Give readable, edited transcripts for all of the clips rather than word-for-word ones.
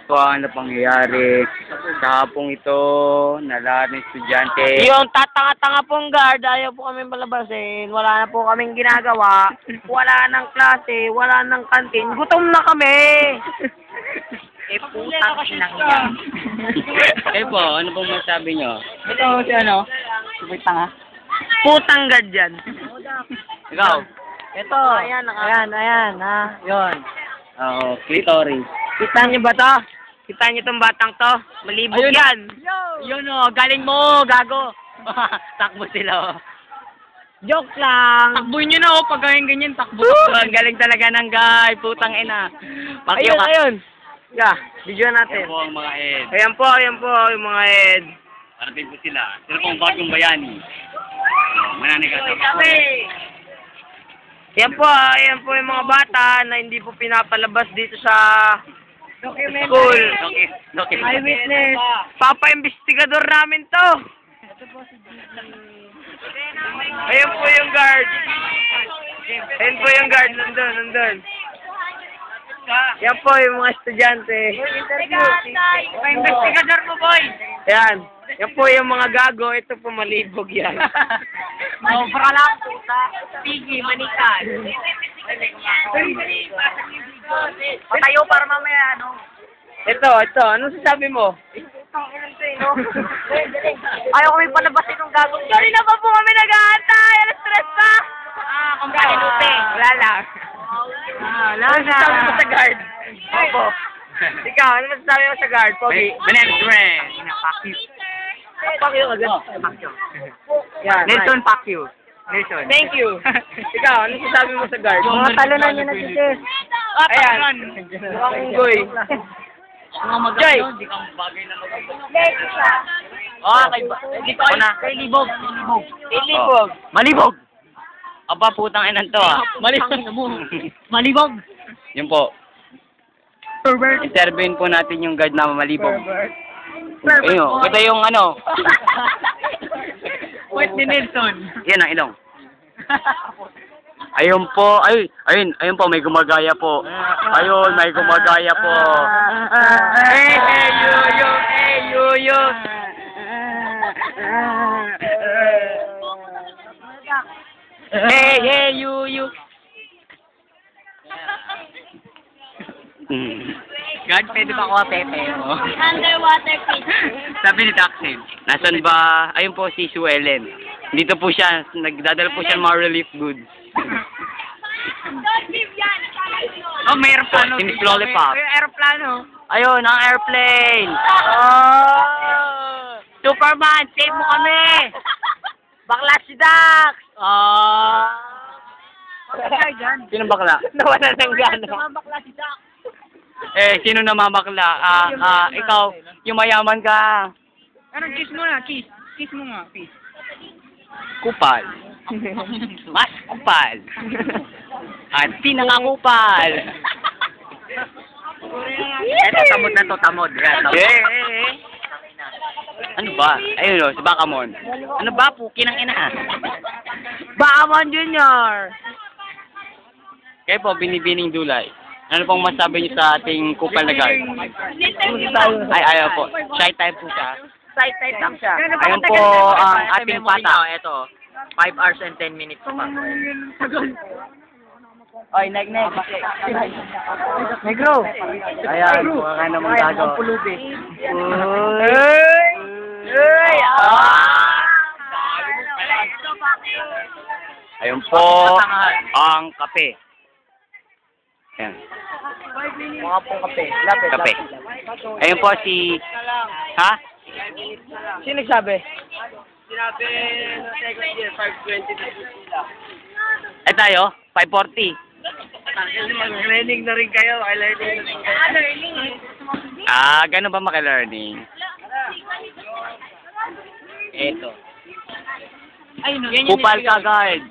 po ang pangyayari sa hapong ito na lahat ng estudyante. Yung tatanga-tanga pong guard, ayaw po kami palabasin. Wala na po kaming ginagawa. Wala nang klase, wala nang kantin. Gutom na kami! Putang inang yan. Kayo po, ano pong masabi nyo? Ito si ano? Super tanga. Putang guard yan. Ikaw? Ito. Ayan, ha. Yun. Oo, clitoris. Kita niyo ba to? Kita niyo tong batang to? Malibog Ayun. yan. Yun o, galing mo, gago. Takbo sila o. Joke lang. Takbuhin nyo na o, pag ganyan, takbo. Ang galing talaga ng guy, putang ina. Pakyo ka. Ayun. Yeah, video natin. Ayan po ang mga head. Ayan po, yung mga head. Parating po sila. Sila pong bagong bayani. Mananigasan. Ayan po yung mga bata na hindi po pinapalabas dito sa school. Eyewitness. Papa-investigador namin to. Ayan po yung guard. Ayan po yung guard. Nandun. Yan po yung mga estudyante. Investigador mo, boy! Ayan. Yan po yung mga gago. Ito po malibog yan. Sobra lang, puta. Pigi, manikan. Patayo para mamaya, ano? Ito. Anong sasabi mo? Ayaw kami palabasin ng gago. Sorry na pa po kami nag-aantay. Alas stress pa. Kumpare. Wala lang. Ano masasabi mo sa guard? Opo. Ikaw, ano masasabi mo sa guard? Pogi. My name is Ren. Pakyo agad. Yan. Nelson Pacquiao. Nelson. Thank you. Ikaw, ano masasabi mo sa guard? Mga talunan niya na si Sis. Ayan. Mukhang unggoy. Joy. Hindi kang bagay na dito ako na. Kay Libog. Ilibog. Malibog. Aba, putang inan to ah. Malibog. Yun po. Interviewin po natin yung guard na malibog. Ayun, ito yung ano. Point ni Nelson. Yan ang ilong. Ayun po, ayun po, may gumagaya po. Ayun, may gumagaya po. Yo. Hey, you. God, pwede ba ako Pepe? Underwater fish. Sabi ni Daxin, nasan ba? Ayun po si Sue Ellen. Dito po siya, nagdadala po siya ng mga relief goods. Don't leave yan. Oh, may aeroplano. Si Miss Lollipop. May aeroplano. Ayun, ang airplane. Oh! Superman, save mo kami! Bakla si Dax! Bakla dyan. Sino bakla? Nawala ng gana. Bakla si Doc. Sino namamakla? Ikaw, yung mayaman ka. Anong kiss mo na? Kiss. Kiss mo nga, kiss. Kupal. Mas kupal. At pinangakupal. Eto, tamod. Ano ba? Ayun o, si Bakamon. Ano ba? Puki ng ina. Bakamon Junior! Kayo po, binibining dulay. Ano pong masabi niyo sa ating kupal na guard? Ay, ayaw po. Shy type po siya. Side lang siya. Ayun po ang ating pata. Ito, 5 hours and 10 minutes pa. Oy, neg. Negro! Ayan, mga naman gago. Ang pulubi. Uy! Ayun po ang kape. Ayan. Mga pong kape. Lapit. Kape. Ayun po si... Ha? Sino nagsabi? Sinabi no second year, 520 na sila. Tayo, 540. Mag-learning na rin kayo. Learning na rin kayo. Learning eh. Gano'n ba maki-learning? Eto. Ay, no. Kupal ka, guard.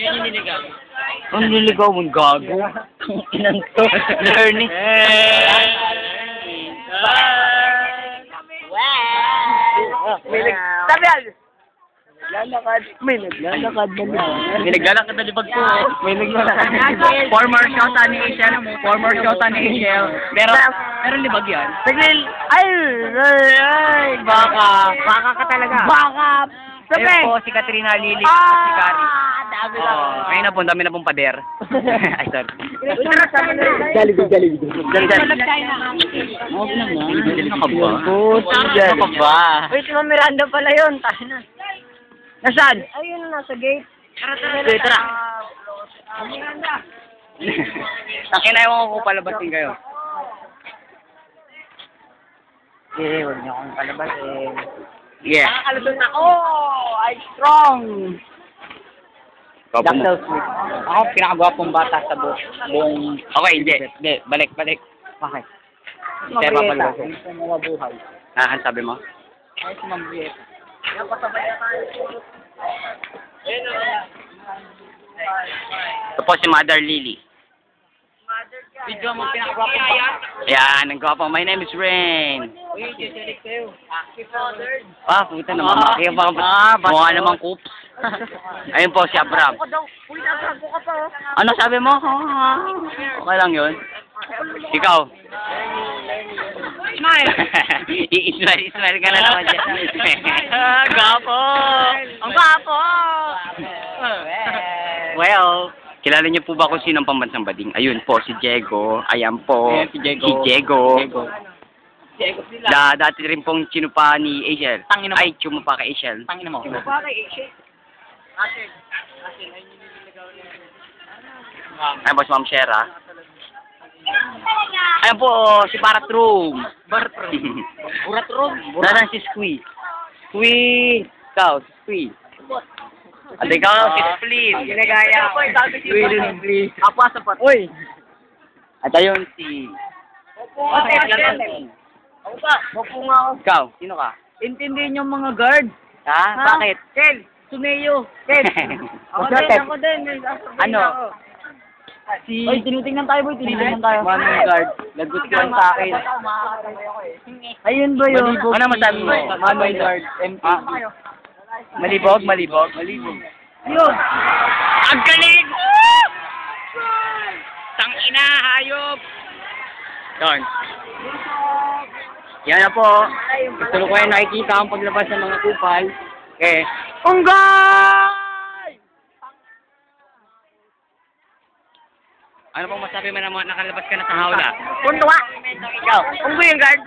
Yan yung niligaw. Ang niligaw mong gago. Inang to. Learning. Sabi yan! May naglalakad na libag. May naglalakad na libag po. May naglalakad na libag. Former shota ni Asiel. Pero Meron libag yan. Signal. Ay, baka. Baka ka talaga. Baka. Sabi. Ayun po, si Katrina Lili. Si Gary. Dami Ngayon na po, dami na pong pader. Ay, sorry. Jollibee. Ano ka ba? Ano ka ba? Wait, si Ma'am Miranda pala yun. Tayo na. Nasaan? Ayun, nasa gate. Sige, tara. Ang inayaw ko palabasin kayo. Eh, huwag niyo akong palabasin. Yeah. Nakakalusot ako! I'm strong! Jack Dr. Smith. Ako, pinakagwapong bata sa buong... Okay, hindi. Balik. Bakit? Kaya papalabasin. Gusto mo mabuhay. Ano sabi mo? Ay, si Ma'am Briet. Ito po si Mother Lily. Video mo pinakagwapong bata. Yan, ang gwapo. My name is Rain. Uy, jujulik kayo. Puta naman. Kaya baka mukha namang coops. Ayun po si Abram. Uy, nasa ko ka pa. Ano sabi mo? Okay lang yun. Ikaw. Smile! I-smile ka na naman dyan. Gwapo! Ang gwapo! Well, kilala niyo po ba kung sino ang pambansang bading? Ayun po, si Diego. Ayan po. Ayan, si Diego. Diego sila. Dati rin pong chinupa ni Asiel. Tangina mo. Ay, chumupa kay Asiel. Tangina mo. Chinupa kay Asiel. Ayan po si Ma'am Shera. Ayan po, si Baratroom. Buratron. Nasaan si Squee? Squee! Ikaw, si Squee. At ikaw, si Spleen. Ginagaya ako. Spleen. Apo, sapat. Uy! At ayun si... Opo nga ako. Ikaw, sino ka? Intindihin yung mga guard. Ha? Bakit? Kel, Sumeyo. Kel. Ako din. Ano? Si... Oy, tinitingnan tayo, boy. Tinitingnan tayo. Manong guard. Lagot ka lang sa akin. Ayun ba yun? Ano masabi mo? Manong guard. Malibog? Yun. Ang galing! Tangina, hayop! Yun. Yan na po. Gusto ko kayo nakikita ang paglabas ng mga kupal. Okay. Unggay! Ano pong masabi mo na nakalabas ka na sa hawla? Puntuwa. Ikaw. Unggoy yung guard.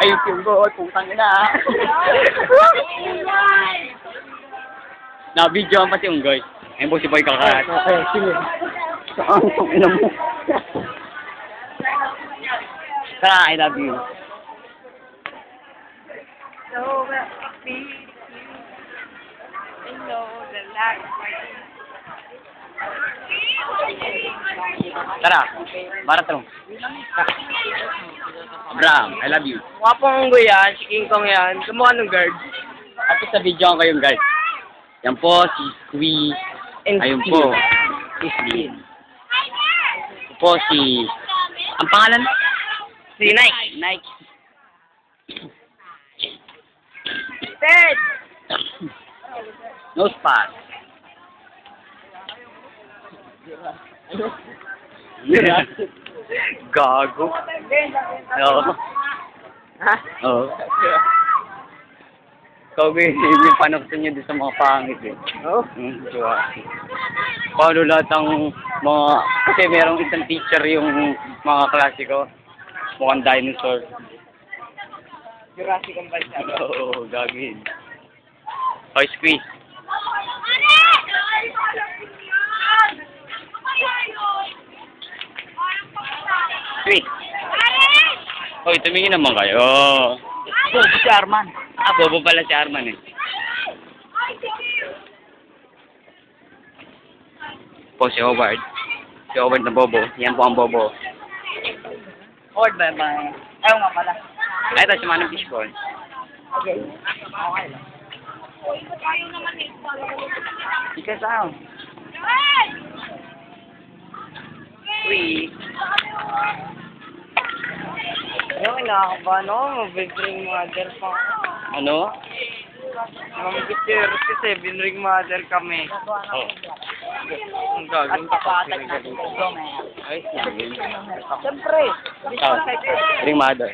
Ayun yung god, putang ina. Na-video ang pati unggoy. Ayun po si Boy Kakat. Okay, sige. Saan itong ina mo? Tara, I love you. Tara, Baratrong. Bram, I love you. Wapong unggoy yan, si King Kong yan. Kumukha ng guard. At sa video ko yung guys. Yan po, si Squee. Ayun po. Si Slim. Ito po si... Ang pangalan? Si Nike. Nike. Ted! Nose pass. Gago. Oo. Ha? Oo. Kawin yung panuksan nyo doon sa mga pangit eh. Oo. Diba? Paano lahat ang mga... Kasi merong isang teacher yung mga klase ko. Mukhang dinosaur. Jurassic ang bansa. Oo, gagawin. Hoy, squeeze. Squeeze. Hoy, tumingin naman kayo. Bobo si Arman. Ah, bobo pala si Arman eh. Po si Howard. Si Howard na bobo. Yan po ang bobo. Howard ba ba? Ayaw nga pala. Ito si Manong Fishball. Okay. Okay lang. Ika sao? Uy. Ayaw, nakakaba, no? Mabibring mother pa. Ano? Mamagkiter kasi binring mother kami. Oh. Gagawin pa pa. Ayos na yun. Siyempre. Ikaw, ring mother.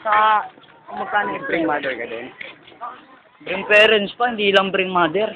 Sa magkano Ring mother ka din. bring parents pa, hindi lang bring mother.